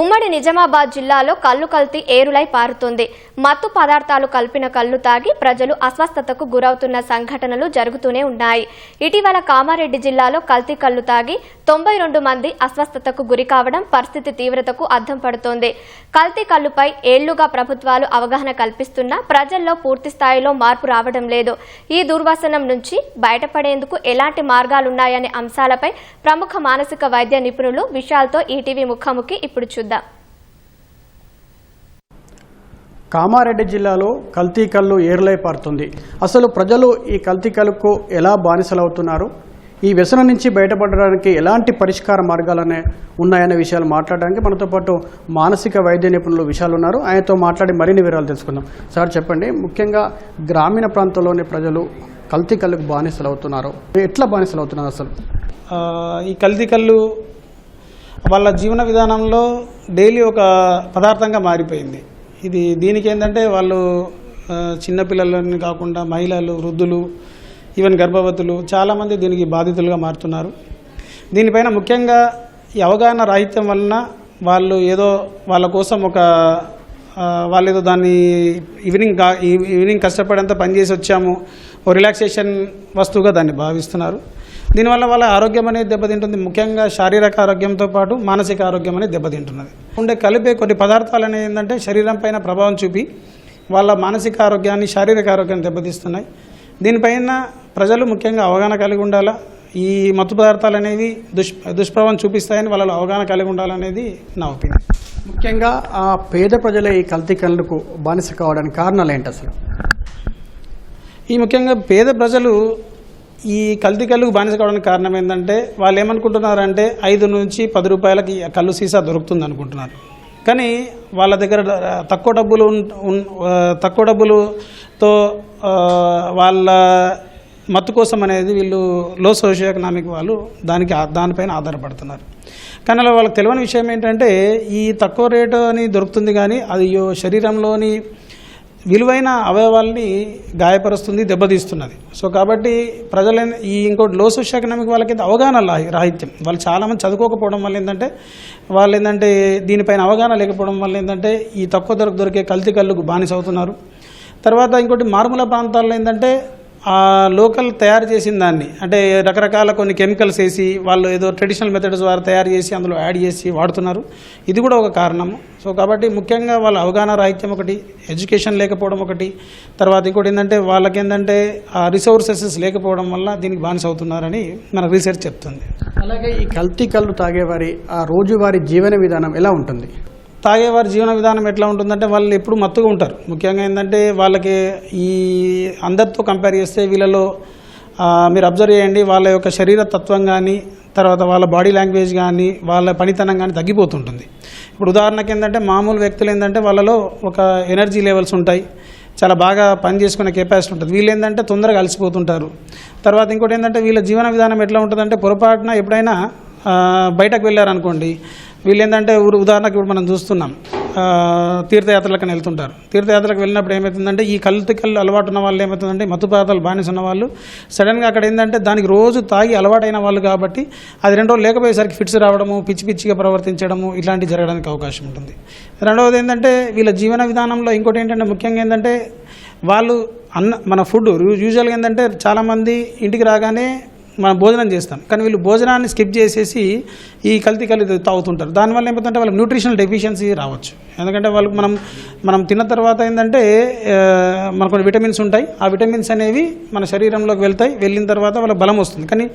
ఉమ్మడి నిజామాబాద్ జిల్లాలో కల్లు కల్తీ ఏరులై పారుతుంది. మత్తు పదార్థాలు కలిపిన కల్లు తాగి ప్రజలు అస్వస్థతకు గురవుతున్న సంఘటనలు జరుగుతూనే ఉన్నాయి. ఇటీవల కామారెడ్డి జిల్లాలో కల్తీ కల్లు తాగి 92 మంది అస్వస్థతకు గురికావడం పరిస్థితి తీవ్రతకు అద్దం పడుతోంది. కల్తీ కల్లుపై ఏళ్లుగా ప్రభుత్వాలు అవగాహన కల్పిస్తున్నా ప్రజల్లో పూర్తి స్థాయిలో మార్పు రావడం లేదు. ఈ దుర్వ్యసనం నుంచి బయటపడేందుకు ఎలాంటి మార్గాలున్నాయనే అంశాలపై ప్రముఖ మానసిక వైద్య నిపుణులు విశాల్తో ఈటీవీ ముఖాముఖి ఇప్పుడు చూద్దాం. కామారెడ్డి జిల్లాలో కల్తీ కల్లు ఏరులై పారుతుంది. అసలు ప్రజలు ఈ కల్తీ కల్లుకు ఎలా బానిసలవుతున్నారు, ఈ వ్యసనం నుంచి బయటపడడానికి ఎలాంటి పరిష్కార మార్గాలనే ఉన్నాయనే విషయాలు మాట్లాడడానికి మనతో పాటు మానసిక వైద్య నిపుణులు విశాల్ ఉన్నారు. ఆయనతో మాట్లాడి మరిన్ని వివరాలు తెలుసుకుందాం. సార్ చెప్పండి, ముఖ్యంగా గ్రామీణ ప్రాంతంలోని ప్రజలు కల్తీ కల్లుకు బానిసలవుతున్నారు. ఎట్లా బానిసలవుతున్నారు అసలు? ఈ కల్తీ కల్లు వాళ్ళ జీవన విధానంలో డైలీ ఒక పదార్థంగా మారిపోయింది. దీనికి ఏంటంటే వాళ్ళు చిన్నపిల్లలని కాకుండా మహిళలు, వృద్ధులు, ఈవెన్ గర్భవతులు చాలామంది దీనికి బాధితులుగా మారుతున్నారు. దీనిపైన ముఖ్యంగా ఈ అవగాహన రాహిత్యం వలన వాళ్ళు ఏదో వాళ్ళ కోసం వాళ్ళు ఏదో దాన్ని ఈవినింగ్ కష్టపడంతా పనిచేసి వచ్చాము, ఓ రిలాక్సేషన్ వస్తువుగా దాన్ని భావిస్తున్నారు. దీనివల్ల వాళ్ళ ఆరోగ్యం అనేది దెబ్బతింటుంది. ముఖ్యంగా శారీరక ఆరోగ్యంతో పాటు మానసిక ఆరోగ్యం అనేది దెబ్బతింటున్నది. ఉండే కలిపే కొన్ని పదార్థాలు అనేది ఏంటంటే శరీరం పైన ప్రభావం చూపి వాళ్ళ మానసిక ఆరోగ్యాన్ని, శారీరక ఆరోగ్యాన్ని దెబ్బతీస్తున్నాయి. దీనిపైన ప్రజలు ముఖ్యంగా అవగాహన కలిగి ఉండాలా. ఈ మత్తు పదార్థాలు అనేవి దుష్ప్రభావం చూపిస్తాయని వాళ్ళలో అవగాహన కలిగి ఉండాలనేది నా ఒపీనియన్. ముఖ్యంగా ఆ పేద ప్రజలే ఈ కల్తీ కల్లుకు బానిస కావడానికి కారణాలు ఏంటి అసలు? ఈ ముఖ్యంగా పేద ప్రజలు ఈ కల్తీ కల్లుకు బానిస కావడానికి కారణం ఏంటంటే వాళ్ళు ఏమనుకుంటున్నారంటే 5 నుంచి 10 రూపాయలకి కల్లు సీసా దొరుకుతుంది అనుకుంటున్నారు. కానీ వాళ్ళ దగ్గర తక్కువ డబ్బులతో వాళ్ళ మత్తు కోసం అనేది వీళ్ళు లో సోషియో ఎకనామిక్ వాళ్ళు దానిపైన ఆధారపడుతున్నారు. కానీ వాళ్ళకి తెలియని విషయం ఏంటంటే ఈ తక్కువ రేటు అని దొరుకుతుంది, కానీ అది శరీరంలోని విలువైన అవయవాల్ని గాయపరుస్తుంది, దెబ్బతీస్తున్నది. సో కాబట్టి ప్రజలు ఇంకోటి లో సోషియో ఎకనామిక్ వాళ్ళకైతే అవగాహన రాహిత్యం. వాళ్ళు చాలామంది చదువుకోకపోవడం వల్ల ఏంటంటే దీనిపైన అవగాహన లేకపోవడం వల్ల ఏంటంటే ఈ తక్కువ ధరకు దొరికే కల్తీ కల్లుకు బానిస అవుతున్నారు. తర్వాత ఇంకోటి మారుమూల ప్రాంతాల్లో ఏంటంటే ఆ లోకల్ తయారు చేసిన దాన్ని అంటే రకరకాల కొన్ని కెమికల్స్ వేసి వాళ్ళు ఏదో ట్రెడిషనల్ మెథడ్స్ ద్వారా తయారు చేసి అందులో యాడ్ చేసి వాడుతున్నారు. ఇది కూడా ఒక కారణము. సో కాబట్టి ముఖ్యంగా వాళ్ళ అవగాహన రాహిత్యం ఒకటి, ఎడ్యుకేషన్ లేకపోవడం ఒకటి, తర్వాత ఇంకోటి ఏంటంటే వాళ్ళకేంటంటే ఆ రిసోర్సెస్ లేకపోవడం వల్ల దీనికి బానిస అవుతున్నారని మన రీసెర్చ్ చెప్తుంది. అలాగే ఈ కల్తీ కల్లు తాగేవారి ఆ రోజువారీ జీవన విధానం ఎలా ఉంటుంది? తాగేవారి జీవన విధానం ఎట్లా ఉంటుందంటే వాళ్ళు ఎప్పుడు మత్తుగా ఉంటారు. ముఖ్యంగా ఏంటంటే వాళ్ళకి ఈ అందరితో కంపేర్ చేస్తే వీళ్ళలో మీరు అబ్జర్వ్ చేయండి, వాళ్ళ యొక్క శరీర తత్వం కానీ, తర్వాత వాళ్ళ బాడీ లాంగ్వేజ్ కానీ, వాళ్ళ పనితనం కానీ తగ్గిపోతుంటుంది. ఇప్పుడు ఉదాహరణకి ఏంటంటే మామూలు వ్యక్తులు ఏంటంటే వాళ్ళలో ఒక ఎనర్జీ లెవెల్స్ ఉంటాయి, చాలా బాగా పని చేసుకునే కెపాసిటీ ఉంటుంది. వీళ్ళు ఏంటంటే తొందరగా అలసిపోతుంటారు. తర్వాత ఇంకోటి ఏంటంటే వీళ్ళ జీవన విధానం ఎట్లా ఉంటుందంటే పొరపాటున ఎప్పుడైనా బయటకు వెళ్ళారనుకోండి, వీళ్ళు ఏంటంటే ఉదాహరణకు ఇప్పుడు మనం చూస్తున్నాం, తీర్థయాత్రలకు వెళ్తుంటారు. తీర్థయాత్రలకు వెళ్ళినప్పుడు ఏమవుతుందంటే ఈ కల్తీ కల్లు అలవాటు ఉన్న వాళ్ళు ఏమవుతుందంటే మత్తు పదార్థాలు బానిస ఉన్న వాళ్ళు సడన్గా అక్కడ ఏంటంటే దానికి రోజు తాగి అలవాటైన వాళ్ళు కాబట్టి అది 2 రోజులు లేకపోయేసరికి ఫిట్స్ రావడము, పిచ్చిగా ప్రవర్తించడము ఇట్లాంటివి జరగడానికి అవకాశం ఉంటుంది. రెండవది ఏంటంటే వీళ్ళ జీవన విధానంలో ఇంకోటి ఏంటంటే ముఖ్యంగా ఏంటంటే వాళ్ళు మన ఫుడ్ యూజువల్గా ఏంటంటే చాలామంది ఇంటికి రాగానే మనం భోజనం చేస్తాం, కానీ వీళ్ళు భోజనాన్ని స్కిప్ చేసేసి ఈ కల్తీ కల్లు తాగుతుంటారు. దానివల్ల ఏమవుతుందంటే వాళ్ళకి న్యూట్రిషనల్ డెఫిషియన్సీ రావచ్చు. ఎందుకంటే వాళ్ళకి మనం తిన్న తర్వాత ఏంటంటే మనకు కొన్ని విటమిన్స్ ఉంటాయి, ఆ విటమిన్స్ అనేవి మన శరీరంలోకి వెళ్తాయి, వెళ్ళిన తర్వాత వాళ్ళకి బలం వస్తుంది. కానీ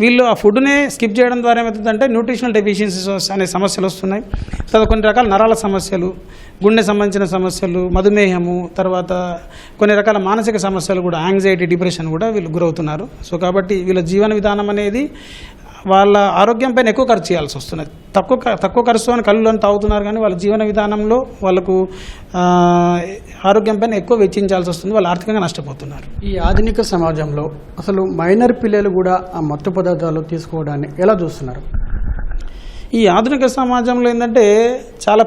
వీళ్ళు ఆ ఫుడ్నే స్కిప్ చేయడం ద్వారా ఏమవుతుందంటే న్యూట్రిషనల్ డెఫిషియన్సీస్ అనే సమస్యలు వస్తున్నాయి. తర్వాత కొన్ని రకాల నరాల సమస్యలు, గుండె సంబంధించిన సమస్యలు, మధుమేహము, తర్వాత కొన్ని రకాల మానసిక సమస్యలు కూడా, యాంగ్జైటీ, డిప్రెషన్ కూడా వీళ్ళు గురవుతున్నారు. సో కాబట్టి వీళ్ళ జీవన విధానం అనేది వాళ్ళ ఆరోగ్యం పైన ఎక్కువ ఖర్చు చేయాల్సి వస్తున్నది. తక్కువ ఖర్చు అని కళ్ళులను తాగుతున్నారు, కానీ వాళ్ళ జీవన విధానంలో వాళ్ళకు ఆరోగ్యం పైన ఎక్కువ వెచ్చించాల్సి వస్తుంది, వాళ్ళు ఆర్థికంగా నష్టపోతున్నారు. ఈ ఆధునిక సమాజంలో అసలు మైనర్ పిల్లలు కూడా ఆ మత్తు పదార్థాలు తీసుకోవడాన్ని ఎలా చూస్తున్నారు? ఈ ఆధునిక సమాజంలో ఏంటంటే చాలా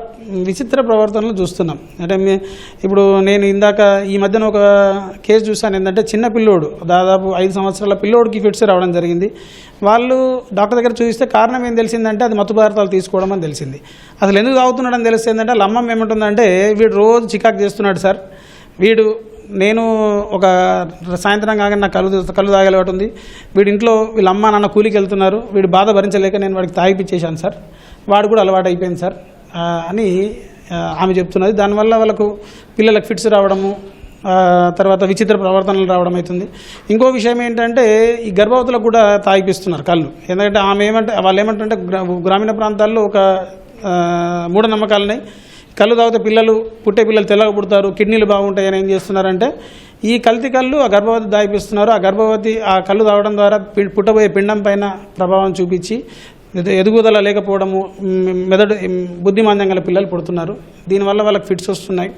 విచిత్ర ప్రవర్తనలు చూస్తున్నాం. అంటే ఇప్పుడు నేను ఇందాక ఈ మధ్యన ఒక కేసు చూశాను. ఏంటంటే చిన్న పిల్లోడు, దాదాపు 5 సంవత్సరాల పిల్లోడికి ఫిట్స్ రావడం జరిగింది. వాళ్ళు డాక్టర్ దగ్గర చూపిస్తే కారణం ఏం తెలిసిందంటే అది మత్తు పదార్థాలు తీసుకోవడం అని తెలిసింది. అసలు ఎందుకు తాగుతున్నాడని తెలిస్తే ఏంటంటే వాళ్ళ అమ్మమ్మ ఏమంటుందంటే, వీడు రోజు చికాకు చేస్తున్నాడు సార్, వీడు నేను ఒక సాయంత్రం కాగానే నాకు కళ్ళు తాగే అలవాటు ఉంది, వీడి ఇంట్లో వీళ్ళ అమ్మ నాన్న కూలికి వెళ్తున్నారు, వీడి బాధ భరించలేక నేను వాడికి తాగిపిచ్చేశాను సార్, వాడు కూడా అలవాటు అయిపోయింది సార్ అని ఆమె చెప్తున్నది. దానివల్ల వాళ్ళకు పిల్లలకు ఫిట్స్ రావడము, తర్వాత విచిత్ర ప్రవర్తనలు రావడం అవుతుంది. ఇంకో విషయం ఏంటంటే ఈ గర్భవతులకు కూడా తాగిపిస్తున్నారు కళ్ళు. ఎందుకంటే వాళ్ళు ఏమంటే గ్రామీణ ప్రాంతాల్లో ఒక మూఢనమ్మకాలున్నాయి. కళ్ళు తాగితే పుట్టే పిల్లలు తెల్లగా పుడతారు, కిడ్నీలు బాగుంటాయని ఏం చేస్తున్నారంటే ఈ కల్తీ కళ్ళు ఆ గర్భవతి దాయిపిస్తున్నారు. ఆ గర్భవతి ఆ కళ్ళు తాగడం ద్వారా పుట్టబోయే పిండం పైన ప్రభావం చూపించి ఎదుగుదల లేకపోవడము, మెదడు బుద్ధిమాంద్యం గల పిల్లలు పుడుతున్నారు. దీనివల్ల వాళ్ళకి ఫిట్స్ వస్తున్నాయి.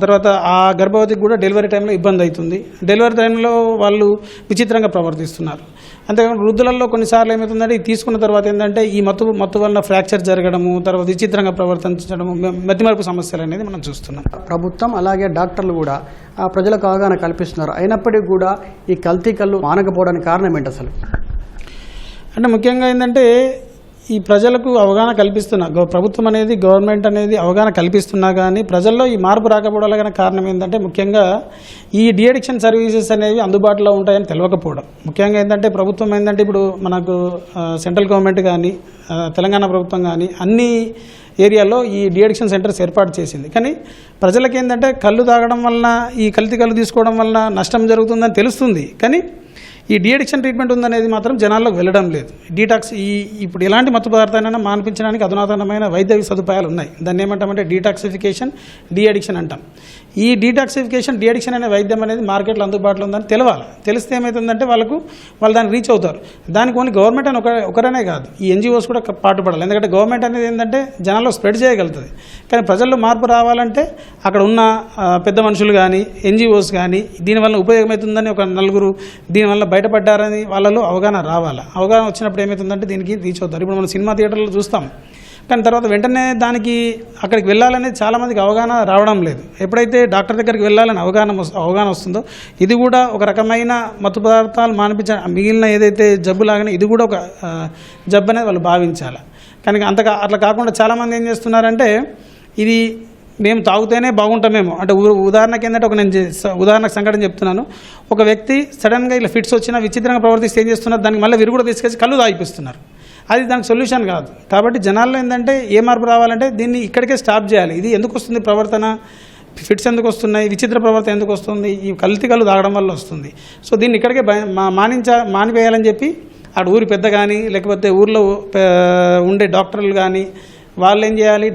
తర్వాత ఆ గర్భవతికి కూడా డెలివరీ టైంలో ఇబ్బంది అవుతుంది. డెలివరీ టైంలో వాళ్ళు విచిత్రంగా ప్రవర్తిస్తున్నారు. అంతేకాకుండా వృద్ధులలో కొన్నిసార్లు ఏమవుతుందంటే ఇది తీసుకున్న తర్వాత ఏంటంటే ఈ మత్తు వల్ల ఫ్రాక్చర్ జరగడము, తర్వాత విచిత్రంగా ప్రవర్తించడము, మతిమరుపు సమస్యలు అనేది మనం చూస్తున్నాం. ప్రభుత్వం అలాగే డాక్టర్లు కూడా ప్రజలకు అవగాహన కల్పిస్తున్నారు. అయినప్పటికీ కూడా ఈ కల్తీ కళ్ళు మానకపోవడానికి కారణం ఏంటి అసలు? అంటే ముఖ్యంగా ఏంటంటే ఈ ప్రజలకు అవగాహన కల్పిస్తున్నా, ప్రభుత్వం అనేది గవర్నమెంట్ అనేది అవగాహన కల్పిస్తున్నా కానీ ప్రజల్లో ఈ మార్పు రాకపోవడానికి కారణం ఏంటంటే ముఖ్యంగా ఈ డిఅడిక్షన్ సర్వీసెస్ అనేవి అందుబాటులో ఉంటాయని తెలియకపోవడం. ముఖ్యంగా ఏంటంటే ప్రభుత్వం ఏంటంటే ఇప్పుడు మనకు సెంట్రల్ గవర్నమెంట్ కానీ తెలంగాణ ప్రభుత్వం కానీ అన్ని ఏరియాల్లో ఈ డిఅడిక్షన్ సెంటర్స్ ఏర్పాటు చేసింది. కానీ ప్రజలకు ఏంటంటే కళ్ళు తాగడం వలన, ఈ కల్తీ కళ్ళు తీసుకోవడం వలన నష్టం జరుగుతుందని తెలుస్తుంది. కానీ ఈ డిఅడిక్షన్ ట్రీట్మెంట్ ఉందనేది మాత్రం జనాల్లోకి వెళ్ళడం లేదు. డీటాక్స్ ఇప్పుడు ఎలాంటి మత్తు పదార్థాలైనా మాన్పించడానికి అధునాతనమైన వైద్య సదుపాయాలు ఉన్నాయి. దాన్ని ఏమంటామంటే డీటాక్సిఫికేషన్, డిఅడిక్షన్ అంటాం. ఈ డీటాక్సిఫికేషన్, డిఅడిక్షన్ అనే వైద్యం అనేది మార్కెట్లో అందుబాటులో ఉందని తెలవాలి. తెలిస్తే ఏమవుతుందంటే వాళ్ళు దాన్ని రీచ్ అవుతారు. దానికి ఓన్లీ గవర్నమెంట్ అని ఒకరనే కాదు, ఈ ఎన్జిఓస్ కూడా పాటుపడాలి. ఎందుకంటే గవర్నమెంట్ అనేది ఏంటంటే జనాల్లో స్ప్రెడ్ చేయగలుగుతుంది. కానీ ప్రజల్లో మార్పు రావాలంటే అక్కడ ఉన్న పెద్ద మనుషులు కానీ, ఎన్జిఓస్ కానీ దీనివల్ల ఉపయోగమవుతుందని ఒక నలుగురు దీనివల్ల బయటపడ్డారని వాళ్ళలో అవగాహన రావాలి. అవగాహన వచ్చినప్పుడు ఏమవుతుందంటే దీనికి రీచ్ అవుతారు. ఇప్పుడు మనం సినిమా థియేటర్లో చూస్తాం, కానీ తర్వాత వెంటనే దానికి అక్కడికి వెళ్ళాలనేది చాలామందికి అవగాహన రావడం లేదు. ఎప్పుడైతే డాక్టర్ దగ్గరికి వెళ్ళాలని అవగాహన వస్తుందో ఇది కూడా ఒక రకమైన మత్తు పదార్థాలు మిగిలిన ఏదైతే జబ్బు లాగానే ఇది కూడా ఒక జబ్బు అనేది వాళ్ళు భావించాలి. కానీ అట్లా కాకుండా చాలామంది ఏం చేస్తున్నారంటే ఇది మేము తాగుతేనే బాగుంటామేమో అంటే ఉదాహరణకి ఏంటంటే ఉదాహరణకు సంఘటన చెప్తున్నాను. ఒక వ్యక్తి సడన్గా ఇలా ఫిట్స్ వచ్చినా విచిత్రంగా ప్రవర్తిస్తే ఏం చేస్తున్నారు, దానికి మళ్ళీ విరుగుడు తీసుకొచ్చి కళ్ళు తాగిపిస్తున్నారు. అది దానికి సొల్యూషన్ కాదు. కాబట్టి జనాల్లో ఏంటంటే ఏ మార్పు రావాలంటే దీన్ని ఇక్కడికే స్టాప్ చేయాలి. ఇది ఎందుకు వస్తుంది ప్రవర్తన, ఫిట్స్ ఎందుకు వస్తున్నాయి, విచిత్ర ప్రవర్తన ఎందుకు వస్తుంది, ఈ కల్తీ కళ్ళు తాగడం వల్ల వస్తుంది. సో దీన్ని ఇక్కడికే మానివేయాలని చెప్పి అటు ఊరి పెద్ద కానీ లేకపోతే ఊర్లో ఉండే డాక్టర్లు కానీ వాళ్ళు ఏం చేయాలి,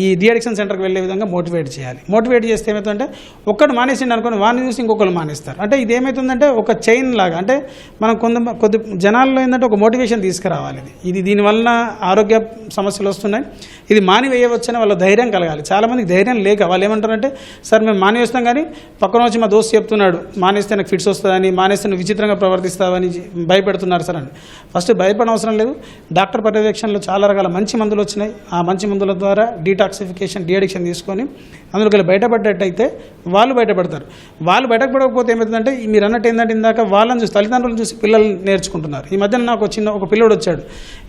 ఈ డిఅడిక్షన్ సెంటర్కి వెళ్ళే విధంగా మోటివేట్ చేయాలి. మోటివేట్ చేస్తే ఏమవుతుందంటే ఒక్కడు మానేసిండి అనుకోని వాడిని చూసి ఇంకొకరు మానేస్తారు. అంటే ఇది ఏమవుతుందంటే ఒక చైన్ లాగా, అంటే మనం కొద్ది జనాల్లో ఏంటంటే ఒక మోటివేషన్ తీసుకురావాలి. ఇది దీనివల్ల ఆరోగ్య సమస్యలు వస్తున్నాయి, ఇది మానివేయవచ్చని వాళ్ళ ధైర్యం కలగాలి. చాలామందికి ధైర్యం లేక వాళ్ళు ఏమంటారంటే సార్ మేము మానేస్తాం, కానీ పక్కన వచ్చి మా దోస్తు చెప్తున్నాడు మానేస్తే నాకు ఫిట్స్ వస్తుందని, మానేస్తే నువ్వు విచిత్రంగా ప్రవర్తిస్తావని భయపెడుతున్నారు సార్ అని. ఫస్ట్ భయపడడం అవసరం లేదు. డాక్టర్ పర్యవేక్షణలో చాలా రకాల మంచి మందులు వచ్చినాయి. ఆ మంచి మందుల ద్వారా డీటాక్సిఫికేషన్, డిఅడిక్షన్ తీసుకొని అందులో బయటపడ్డట్టయితే వాళ్ళు బయటపడతారు. వాళ్ళు బయటపడకపోతే ఏమవుతుందంటే మీరు అన్నట్టు ఏంటంటే ఇందాక వాళ్ళని చూసి తల్లిదండ్రులను చూసి పిల్లలు నేర్చుకుంటున్నారు. ఈ మధ్యన నాకు ఒక పిల్లోడు వచ్చాడు,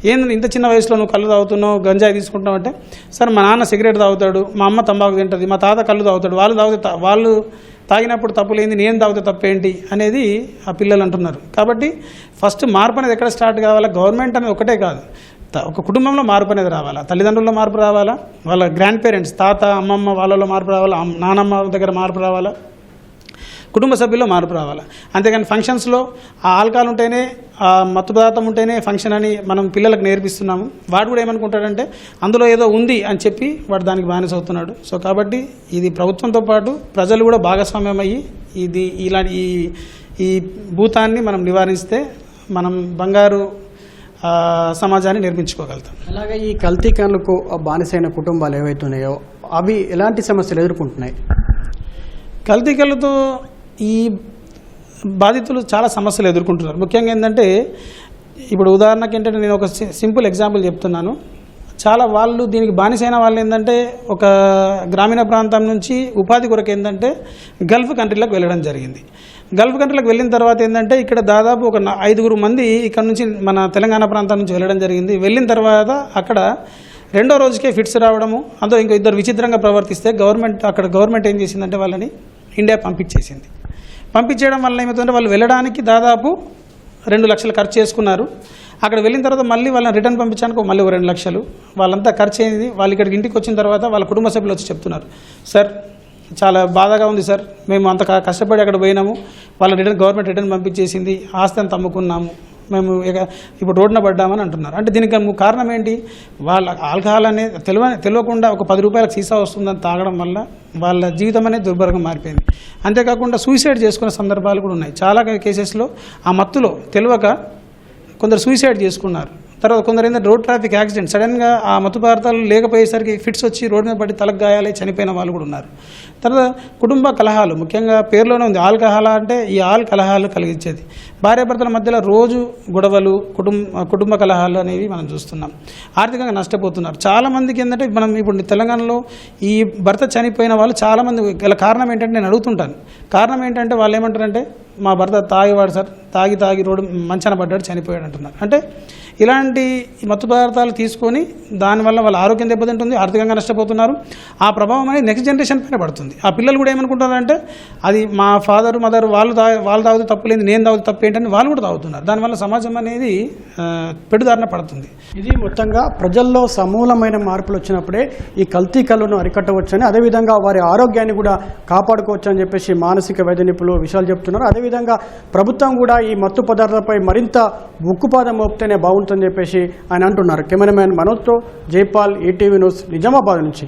ఏంటంటే ఇంత చిన్న వయసులో నువ్వు కళ్ళు తాగుతున్నావు, గంజాయి తీసుకుంటున్నావు అంటే, సార్ మా నాన్న సిగరెట్ తాగుతాడు, మా అమ్మ తంబాకు తింటుంది, మా తాత కళ్ళు తాగుతాడు, వాళ్ళు తాగినప్పుడు తప్పులేంది, నేను తాగితే తప్పేంటి అనేది ఆ పిల్లలు అంటున్నారు. కాబట్టి ఫస్ట్ మార్పు అనేది ఎక్కడ స్టార్ట్ కావాలా, గవర్నమెంట్ అనేది ఒకటే కాదు, ఒక కుటుంబంలో మార్పు అనేది రావాలా, తల్లిదండ్రుల్లో మార్పు రావాలా, వాళ్ళ గ్రాండ్ పేరెంట్స్ తాత అమ్మమ్మ వాళ్ళలో మార్పు రావాలా, నానమ్మ దగ్గర మార్పు రావాలా, కుటుంబ సభ్యుల్లో మార్పు రావాలా. అంతేగాని ఫంక్షన్స్లో ఆ ఆల్కహాల్ ఉంటేనే, ఆ మత్తు పదార్థం ఉంటేనే ఫంక్షన్ అని మనం పిల్లలకు నేర్పిస్తున్నాము. వాడు కూడా ఏమనుకుంటాడంటే అందులో ఏదో ఉంది అని చెప్పి వాడు దానికి బానిస అవుతున్నాడు. సో కాబట్టి ఇది ప్రభుత్వంతో పాటు ప్రజలు కూడా భాగస్వామ్యం అయ్యి ఇలాంటి ఈ భూతాన్ని మనం నివారిస్తే మనం బంగారు సమాజాన్ని నిర్మించుకోగలుగుతాం. అలాగే ఈ కల్తీ కళ్ళకు బానిసైన కుటుంబాలు ఏవైతున్నాయో అవి ఎలాంటి సమస్యలు ఎదుర్కొంటున్నాయి? కల్తీ కళ్ళతో ఈ బాధితులు చాలా సమస్యలు ఎదుర్కొంటున్నారు. ముఖ్యంగా ఏంటంటే ఇప్పుడు ఉదాహరణకి ఏంటంటే నేను ఒక సింపుల్ ఎగ్జాంపుల్ చెప్తున్నాను. చాలా వాళ్ళు దీనికి బానిసైన వాళ్ళు ఏంటంటే ఒక గ్రామీణ ప్రాంతం నుంచి ఉపాధి కొరకు ఏంటంటే గల్ఫ్ కంట్రీలకు వెళ్ళడం జరిగింది. గల్ఫ్ కంట్రీలకు వెళ్ళిన తర్వాత ఏంటంటే ఇక్కడ దాదాపు ఒక 5 మంది ఇక్కడ నుంచి మన తెలంగాణ ప్రాంతం నుంచి వెళ్ళడం జరిగింది. వెళ్ళిన తర్వాత అక్కడ రెండో రోజుకే ఫిట్స్ రావడము, అందులో ఇంకో 2 విచిత్రంగా ప్రవర్తిస్తే గవర్నమెంట్ ఏం చేసిందంటే వాళ్ళని ఇండియా పంపించేసింది. పంపించేయడం వల్ల ఏమవుతుందంటే వాళ్ళు వెళ్ళడానికి దాదాపు 2 లక్షలు ఖర్చు చేసుకున్నారు. అక్కడ వెళ్ళిన తర్వాత మళ్ళీ వాళ్ళని రిటర్న్ పంపించడానికి మళ్ళీ 2 లక్షలు వాళ్ళంతా ఖర్చు అయింది. వాళ్ళు ఇక్కడికి ఇంటికి వచ్చిన తర్వాత వాళ్ళ కుటుంబ సభ్యులు వచ్చి చెప్తున్నారు, సార్ చాలా బాధగా ఉంది సార్, మేము అంత కష్టపడి అక్కడ పోయినాము, వాళ్ళ గవర్నమెంట్ రిటర్న్ పంపించేసింది, ఆస్తి అంతా అమ్ముకున్నాము, మేము ఇప్పుడు రోడ్డున పడ్డామని అంటున్నారు. అంటే దీనికి కారణం ఏంటి? వాళ్ళ ఆల్కహాల్ అనేది తెలియకుండా ఒక 10 రూపాయలకు సీసా వస్తుందని తాగడం వల్ల వాళ్ళ జీవితం అనేది దుర్భరంగా మారిపోయింది. అంతేకాకుండా సూసైడ్ చేసుకునే సందర్భాలు కూడా ఉన్నాయి. చాలా కేసెస్లో ఆ మత్తులో తెలియక కొందరు సూసైడ్ చేసుకున్నారు. తర్వాత కొందరు ఏంటంటే రోడ్ ట్రాఫిక్ యాక్సిడెంట్, సడన్గా ఆ మత్తు పదార్థాలు లేకపోయేసరికి ఫిట్స్ వచ్చి రోడ్డు మీద పడి తలకు గాయాలై చనిపోయిన వాళ్ళు కూడా ఉన్నారు. తర్వాత కుటుంబ కలహాలు, ముఖ్యంగా పేరులోనే ఉంది ఆల్కహాల్ అంటే ఈ కలహాలు కలిగించేది. భార్యాభర్తల మధ్యలో రోజు గొడవలు, కుటుంబ కలహాలు అనేవి మనం చూస్తున్నాం. ఆర్థికంగా నష్టపోతున్నారు చాలామందికి. ఏంటంటే మనం ఇప్పుడు తెలంగాణలో ఈ భర్త చనిపోయిన వాళ్ళు చాలామంది గల కారణం ఏంటంటే నేను అడుగుతుంటాను. కారణం ఏంటంటే వాళ్ళు ఏమంటారంటే మా భర్త తాగేవాడు సార్, తాగి రోడ్డు మంచాన పడ్డాడు చనిపోయాడు అంటున్నారు. అంటే ఇలాంటి మత్తు పదార్థాలు తీసుకొని దానివల్ల వాళ్ళ ఆరోగ్యం దెబ్బతింటుంది, ఆర్థికంగా నష్టపోతున్నారు. ఆ ప్రభావం అనేది నెక్స్ట్ జనరేషన్ పైన పడుతుంది. ఆ పిల్లలు కూడా ఏమనుకుంటారంటే అది మా ఫాదర్ మదర్ వాళ్ళు తాగుతూ తప్పులేదు, నేను తాగుతూ తప్పు ఏంటని వాళ్ళు కూడా తాగుతున్నారు. దానివల్ల సమాజం అనేది పెడుదారిన పడుతుంది. ఇది మొత్తంగా ప్రజల్లో సమూలమైన మార్పులు వచ్చినప్పుడే ఈ కల్తీ కల్లును అరికట్టవచ్చని, అదేవిధంగా వారి ఆరోగ్యాన్ని కూడా కాపాడుకోవచ్చు అని చెప్పేసి మానసిక వైద్య నిపుణులు విషయాలు చెప్తున్నారు. అదేవిధంగా ప్రభుత్వం కూడా ఈ మత్తు పదార్థాలపై మరింత ఉక్కుపాదం మోపితేనే బాగుంటుందని చెప్పేసి ఆయన అంటున్నారు. కెమెరామెన్ మనోజ్తో జైపాల్, ఈటీవీ న్యూస్, నిజామాబాద్ నుంచి.